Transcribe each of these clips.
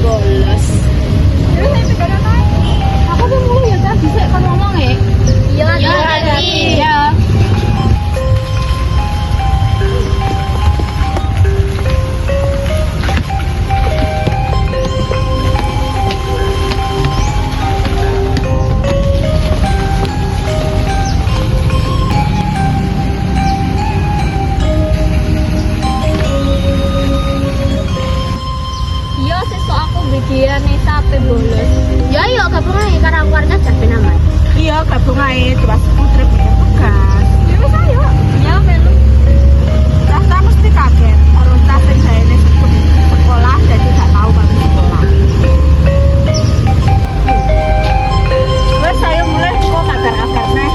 bolos. Terus saya pegang apa? Aku tuh mulai ya kan bisa kan ngomong ya. Iya, hati. Iya. Iya, sesuk aku bidian nih sampai bolos. Ya yuk gabung aja karena aku warga capek aman. Iya, gabung aja coba putra punya tugas. Ya wis ayo. Ya, melu. Rasa mesti kaget. Harus rasa saya ini sekolah jadi gak tahu banget sekolah. Wes saya mulai kok agar-agarnya.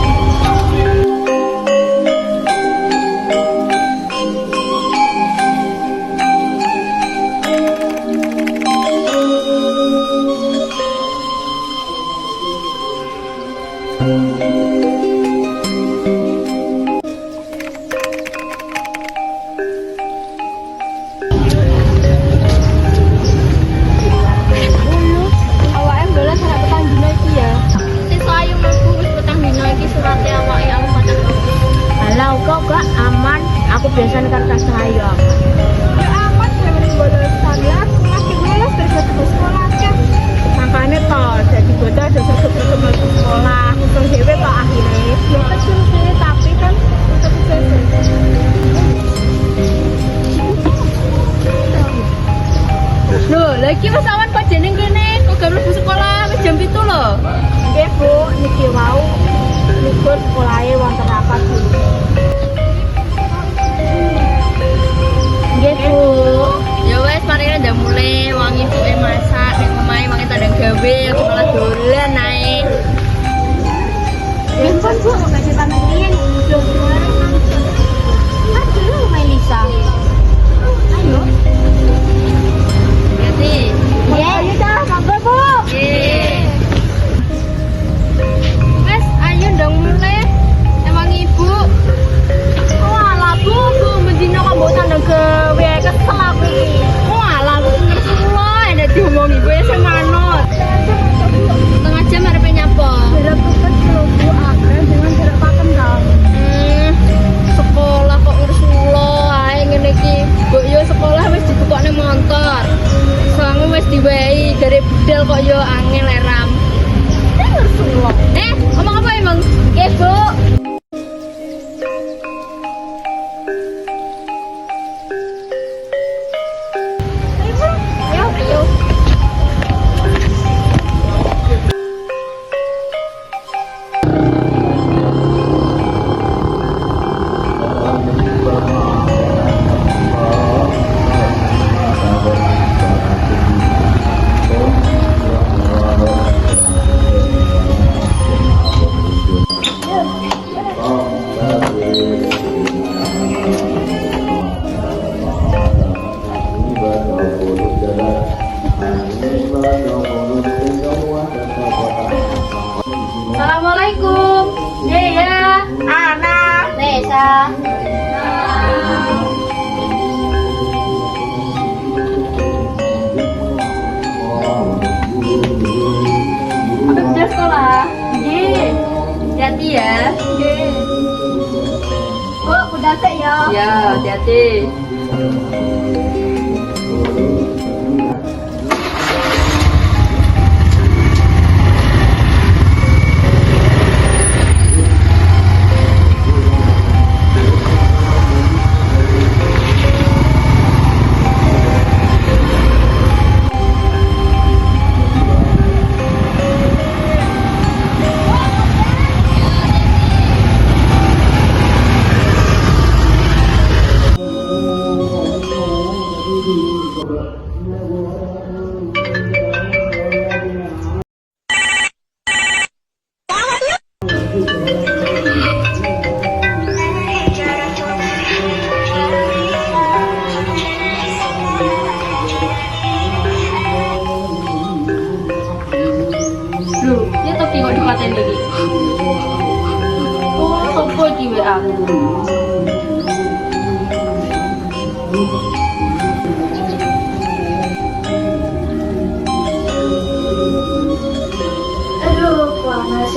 Awake bolos ora petang dino iki ya. Sesuk ayo mlebu wis petang dino iki surate awake aku patah. Alah kok gak aman. Aku biasanya kertas ayo aman. Ya aman jangan bolosan ya. Masih bolos terus ke sekolah kan. Makanya toh jadi bodoh ada sesuk-sesuk ke sekolah. Untung dhewe kok akhirnya. Ya kecil sih tapi kan untuk Loh, lagi Mas Awan kok jeneng kene? Kok gak mlebu sekolah wis jam 7 lho. Nggih Bu, niki wau libur sekolahe wonten rapat Bu. Nggih Bu. Ya wes mari udah mulai wong ibuke masak nek omahe wong tandang gawe aku malah dolan ae. Ya kan Bu, baca pamit riyen belum kemarin. Aduh, main Lisa. Ayo. Ganti. Ya, ayo dah, monggo Bu. Wes ayo ndang mulai. Emang ibu. Walah Bu, Bu mendino kok mbok tandang gawe kesel aku iki. Walah aku ngerti kula enek diomong ibu ya sing manut. Setengah jam arepe nyapa. Jarak tugas lho Bu, akhirnya dengan jarak pakem dong. Sekolah kok ngurus kula ae ngene iki. Mbok yo sekolah wis dibukokne motor. Soalnya wis diwehi dari budal kok yo angel eram. Ngomong apa emang? Nggih Bu. Ayo, ayo. Assalamualaikum. Ya. Anak. Nesa. Udah sekolah. Nggih. Hati-hati ya. Nggih. Bu, udah teh ya. Ya, hati-hati.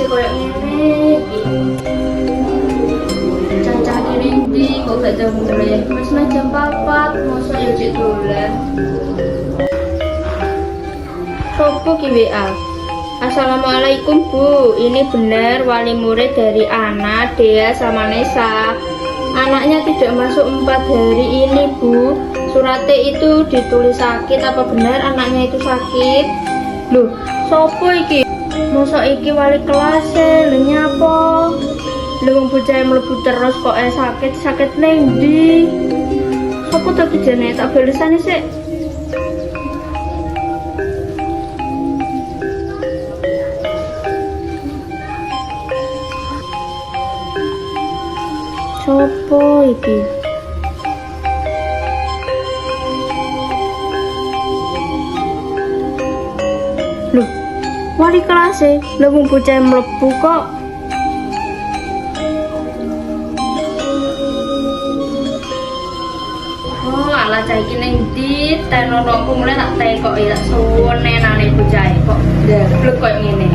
isih koyo ngene iki. Cancah kene ndi kok gak jam mulai. Wis jam 4, mosok yo cek dolan. Sopo ki WA? Assalamualaikum Bu, ini benar wali murid dari Ana, Dea, sama Nesa. Anaknya tidak masuk 4 hari ini Bu. Suratnya itu ditulis sakit, apa benar anaknya itu sakit? Loh, sopo iki? Masa iki wali kelas lho nyapa? Lho wong bocah mlebu terus kok sakit ning ndi? Sopo tak jane tak balesane sik. Sopo iki? Loh, wali kelas lho wong bocah mlebu kok. Oh, ala cah iki ning ndi? Tenonoku mulai tak tekok ya suwun nenane bocah kok ndeblek koyo ngene.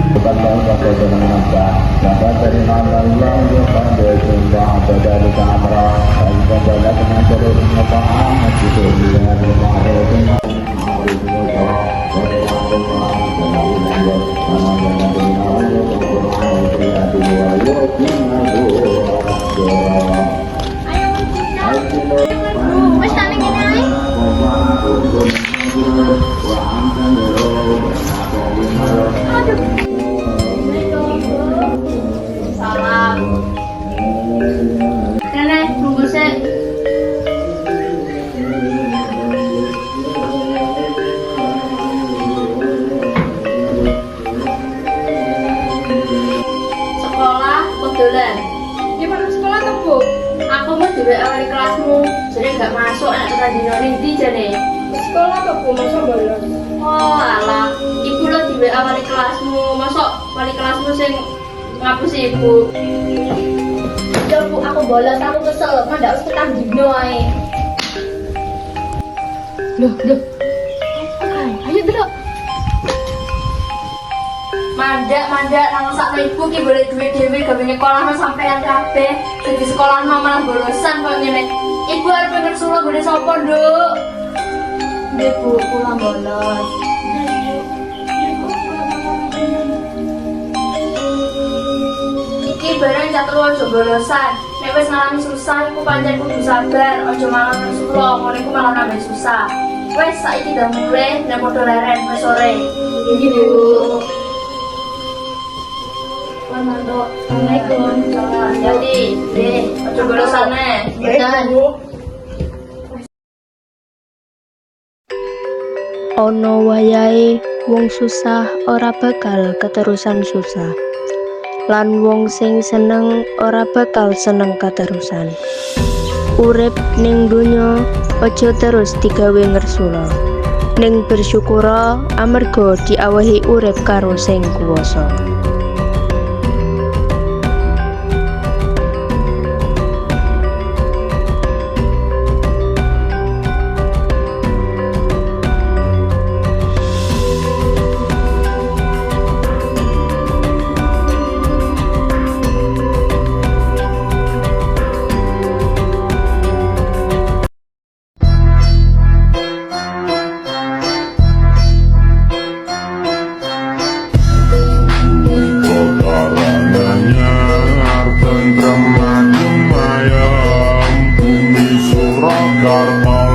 Wis tak ning kene ae. Salam. Nenek, tunggu sik. Sekolah kebetulan. Gimana sekolah tuh Bu? Aku mau dhewe awal kelasmu, jadi gak masuk anak tekan dino ndi jane. Sekolah tuh Bu, masa bolos? Oh, alah, ibu lo dhewe awal kelasmu, masuk wali kelasmu sing ngapusi ibu. Yo Bu, aku bolos, aku kesel. Ndak usah tekan dino ae. Loh. Ayo delok. Mandak nang sak ibu ki boleh duwe dhewe gawe nyekolahno sampean kabeh. Sing di sekolahno malah bolosan kok ngene. Ibu arep pengen suruh gone sapa, Nduk? Nggih, Bu, pulang bolos. Iki barang catur aja bolosan. Nek wis ngalami susah iku pancen kudu sabar, aja malah ngesulo, ngono iku malah nambah susah. Wes saiki udah mulai, nek padha leren wis sore. Iki, Bu. Assalamualaikum. Jadi, deh, aja bolosane. Ono wayahe wong susah ora bakal keterusan susah. Lan wong sing seneng ora bakal seneng keterusan. Urip ning donya aja terus digawe ngersula. Ning bersyukura amarga diawahi urip karo sing kuwasa. Tentrem ayam bumi Surakarta